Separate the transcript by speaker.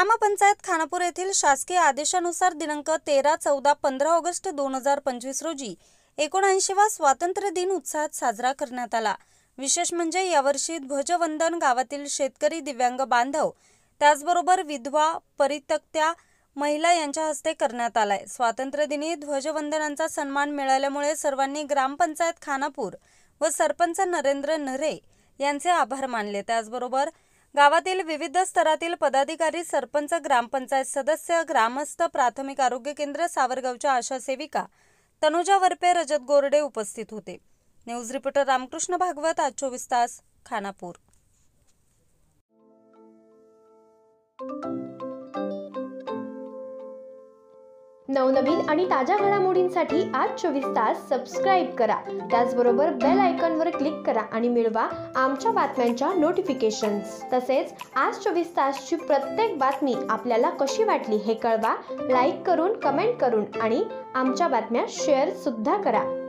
Speaker 1: ग्रामपंचायत खानापूर येथील शासकीय आदेशानुसार दिनांक 13, 14, 15 ऑगस्ट 2025 रोजी 79वा स्वातंत्र्य दिन उत्साहात साजरा करण्यात आला। विशेष म्हणजे यावर्षी ध्वजवंदन गावातील शेतकरी, दिव्यांग बांधव, त्याचबरोबर विधवा, परित्यक्त्या महिला यांच्या हस्ते करण्यात आलाय। स्वातंत्र्य दिनी ध्वजवंदनाचा सन्मान मिळाल्यामुळे सर्वांनी ग्रामपंचायत खानापूर व सरपंच नरेंद्र नरे यांचे आभार मानले। त्याचबरोबर गावातील विविध स्तरातील पदाधिकारी, सरपंच, ग्रामपंचायत सदस्य, ग्रामस्थ, प्राथमिक आरोग्य केंद्र सावरगावच्या आशा सेविका तनुजा वरपे, रजत गोरडे उपस्थित होते। न्यूज रिपोर्टर रामकृष्ण भागवत, आज 24 तास, खानापूर।
Speaker 2: नवनवीन आणि ताज्या घडामोडींसाठी आज 24 तास सबस्क्राइब करा। त्याचबरोबर बेल आयकॉनवर क्लिक करा आणि मिळवा आमच्या बातम्यांच्या नोटिफिकेशन्स। तसेच आज 24 तासची प्रत्येक बातमी आपल्याला कशी वाटली हे कळवा, लाईक करून, कमेंट करून आणि आमच्या बातम्या शेअर सुद्धा करा।